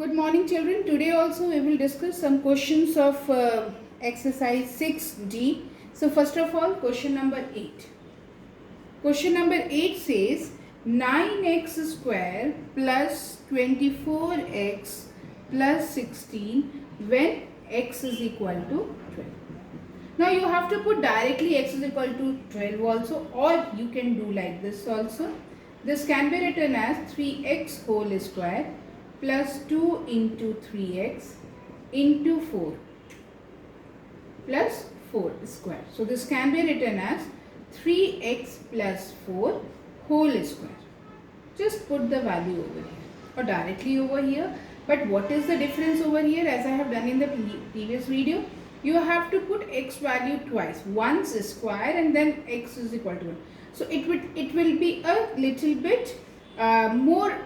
Good morning children. Today also we will discuss some questions of exercise 6D. So first of all, question number 8. Question number 8 says 9x square plus 24x plus 16 when x is equal to 12. Now you have to put directly x is equal to 12 also, or you can do like this also. This can be written as 3x whole square plus 2 into 3x into 4 plus 4 square. So this can be written as 3x plus 4 whole square. Just put the value over here or directly over here. But what is the difference over here? As I have done in the previous video, you have to put x value twice. Once square and then x is equal to 1. So it will be a little bit more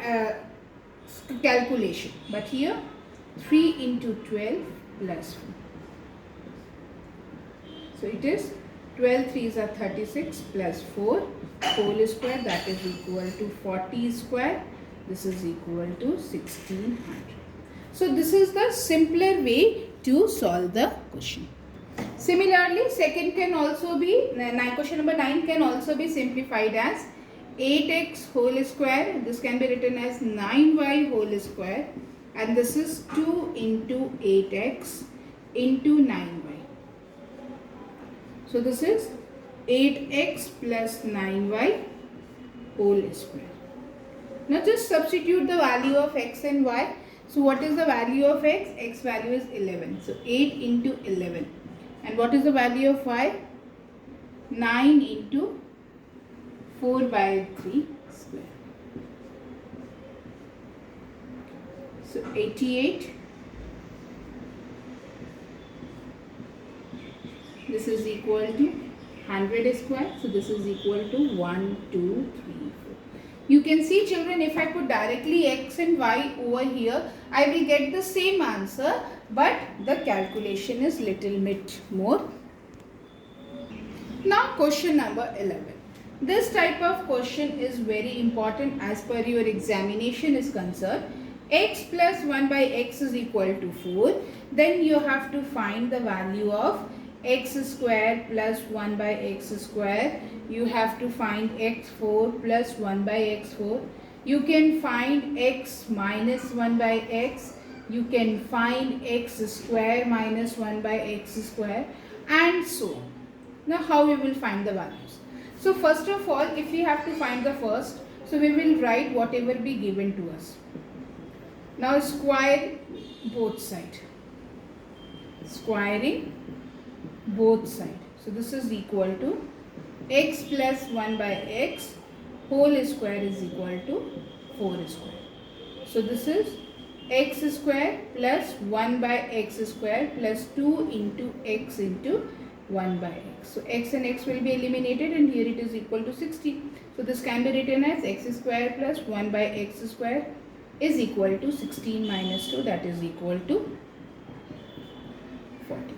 calculation. But here 3 into 12 plus 4. So it is 12 3s are 36 plus 4 whole square, that is equal to 40 square. This is equal to 1600. So this is the simpler way to solve the question. Similarly, second can also be, question number 9 can also be simplified as 8x whole square. This can be written as 9y whole square, and this is 2 into 8x into 9y. So this is 8x plus 9y whole square. Now just substitute the value of x and y. So what is the value of x? X value is 11. So 8 into 11. And what is the value of y? 9 into 4 by 3 square. So 88. This is equal to 100 square. So this is equal to 1, 2, 3, 4. You can see children, if I put directly x and y over here, I will get the same answer, but the calculation is little bit more. Now question number 11. This type of question is very important as per your examination is concerned. X plus 1 by x is equal to 4. Then you have to find the value of x square plus 1 by x square. You have to find x4 plus 1 by x4. You can find x minus 1 by x. You can find x square minus 1 by x square, and so on. Now how we will find the values? So first of all, if we have to find the first, so we will write whatever be given to us. Now square both sides. Squaring both sides. So this is equal to x plus 1 by x whole square is equal to 4 square. So this is x square plus 1 by x square plus 2 into x into 1 by x. So x and x will be eliminated, and here it is equal to 60. So this can be written as x square plus 1 by x square is equal to 16 minus 2, that is equal to 40.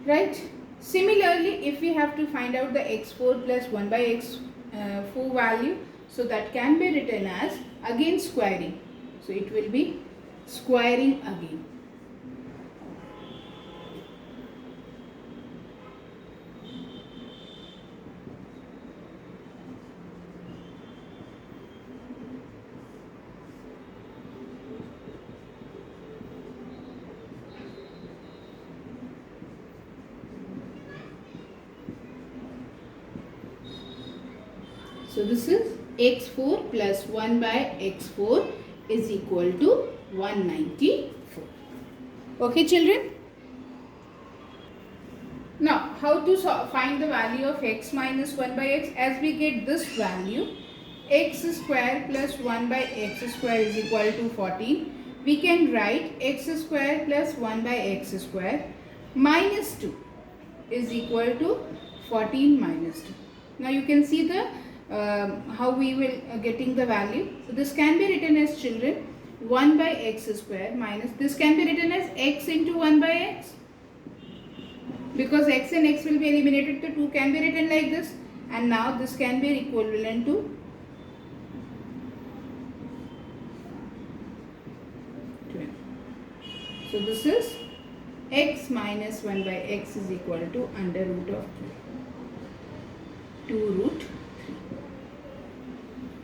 Right? Similarly, if we have to find out the x4 plus 1 by x4 value, so that can be written as again squaring. So it will be squaring again. So this is x4 plus 1 by x4 is equal to 194. Okay children? Now how to find the value of x minus 1 by x? As we get this value, x square plus 1 by x square is equal to 14. We can write x square plus 1 by x square minus 2 is equal to 14 minus 2. Now you can see the how we will getting the value. So this can be written as children 1 by x square minus, this can be written as x into 1 by x, because x and x will be eliminated, the 2 can be written like this, and now this can be equivalent to So this is x minus 1 by x is equal to under root of 2 root 3.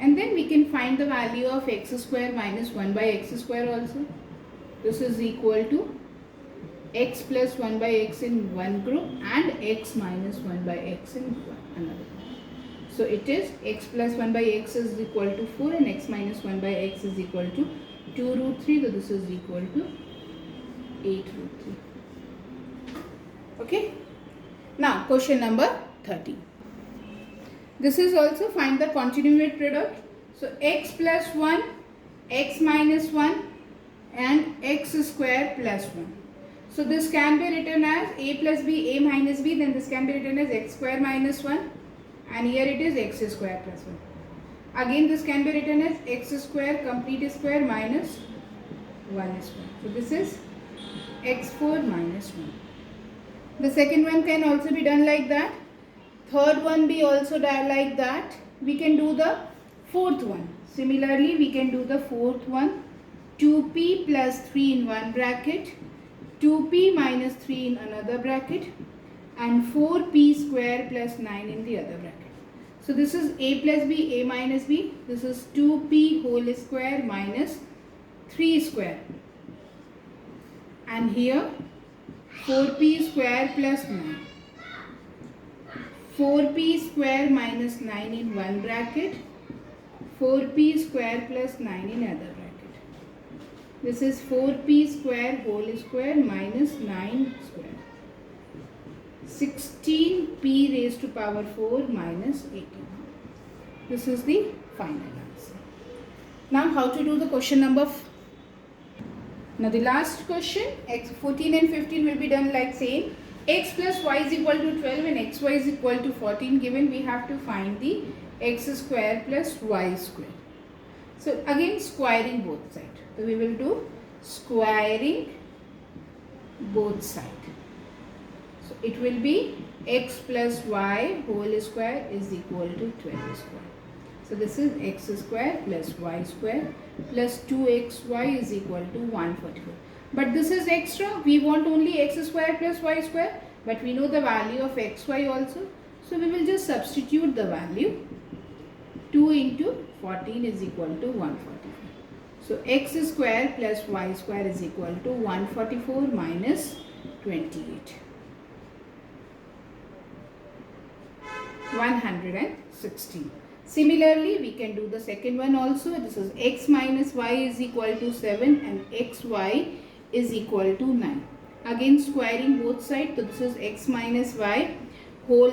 And then we can find the value of x square minus 1 by x square also. This is equal to x plus 1 by x in one group and x minus 1 by x in another group. So it is x plus 1 by x is equal to 4 and x minus 1 by x is equal to 2 root 3. So this is equal to 8 root 3. Okay. Now question number 13. This is also find the continuate product. So x plus 1, x minus 1 and x square plus 1. So this can be written as a plus b, a minus b, then this can be written as x square minus 1 and here it is x square plus 1. Again this can be written as x square complete square minus 1 square. So this is x4 minus 1. The second one can also be done like that. Third one be also done like that. We can do the fourth one. Similarly we can do the fourth one. 2p plus 3 in one bracket, 2p minus 3 in another bracket and 4p square plus 9 in the other bracket. So this is a plus b, a minus b. This is 2p whole square minus 3 square. And here 4p square plus 9. 4p square minus 9 in one bracket, 4p square plus 9 in other bracket. This is 4p square whole square minus 9 square. 16p raised to power 4 minus 18. This is the final answer. Now how to do the question number Now the last question, x 14 and 15 will be done like same. X plus y is equal to 12 and xy is equal to 14 given, we have to find the x square plus y square. So again squaring both sides. So we will do squaring both sides. So it will be x plus y whole square is equal to 12 square. So this is x square plus y square plus 2xy is equal to 144. But this is extra. We want only x square plus y square. But we know the value of xy also. So we will just substitute the value. 2 into 14 is equal to 144. So x square plus y square is equal to 144 minus 28. 116. Similarly, we can do the second one also. This is x minus y is equal to 7 and xy is equal to 9. Again squaring both sides. So this is x minus y whole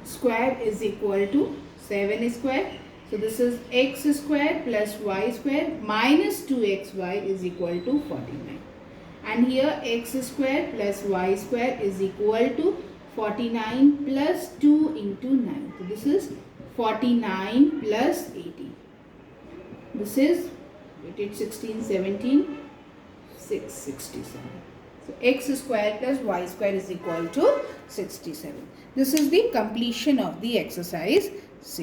square is equal to 7 square. So this is x square plus y square minus 2xy is equal to 49. And here x square plus y square is equal to 49 plus 2 into 9. So this is 49 plus 18. This is 16, 17, 667. So x square plus y square is equal to 67. This is the completion of the exercise 6.